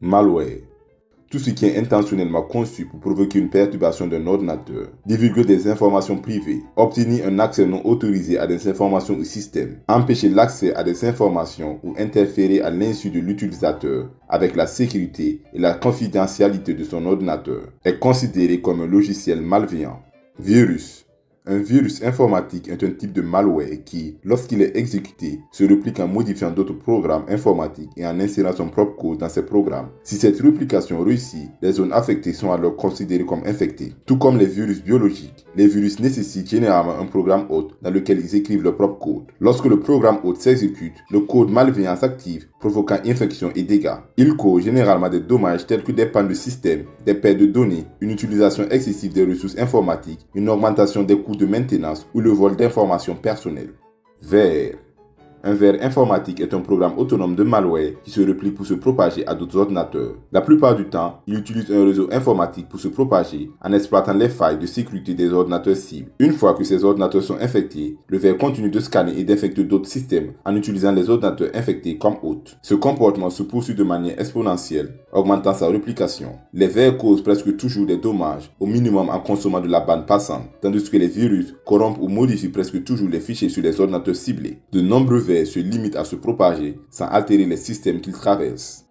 Malware. Tout ce qui est intentionnellement conçu pour provoquer une perturbation d'un ordinateur, divulguer des informations privées, obtenir un accès non autorisé à des informations ou systèmes, empêcher l'accès à des informations ou interférer à l'insu de l'utilisateur avec la sécurité et la confidentialité de son ordinateur, est considéré comme un logiciel malveillant. Virus. Un virus informatique est un type de malware qui, lorsqu'il est exécuté, se réplique en modifiant d'autres programmes informatiques et en insérant son propre code dans ces programmes. Si cette réplication réussit, les zones affectées sont alors considérées comme infectées. Tout comme les virus biologiques, les virus nécessitent généralement un programme hôte dans lequel ils écrivent leur propre code. Lorsque le programme hôte s'exécute, le code malveillant s'active, provoquant infection et dégâts. Il cause généralement des dommages tels que des pannes de système, des pertes de données, une utilisation excessive des ressources informatiques, une augmentation des coûts de maintenance ou le vol d'informations personnelles. Ver. Un ver informatique est un programme autonome de malware qui se replique pour se propager à d'autres ordinateurs. La plupart du temps, il utilise un réseau informatique pour se propager en exploitant les failles de sécurité des ordinateurs cibles. Une fois que ces ordinateurs sont infectés, le ver continue de scanner et d'infecter d'autres systèmes en utilisant les ordinateurs infectés comme hôtes. Ce comportement se poursuit de manière exponentielle, augmentant sa réplication. Les vers causent presque toujours des dommages, au minimum en consommant de la bande passante, tandis que les virus corrompent ou modifient presque toujours les fichiers sur les ordinateurs ciblés. De nombreux vers se limitent à se propager sans altérer les systèmes qu'ils traversent.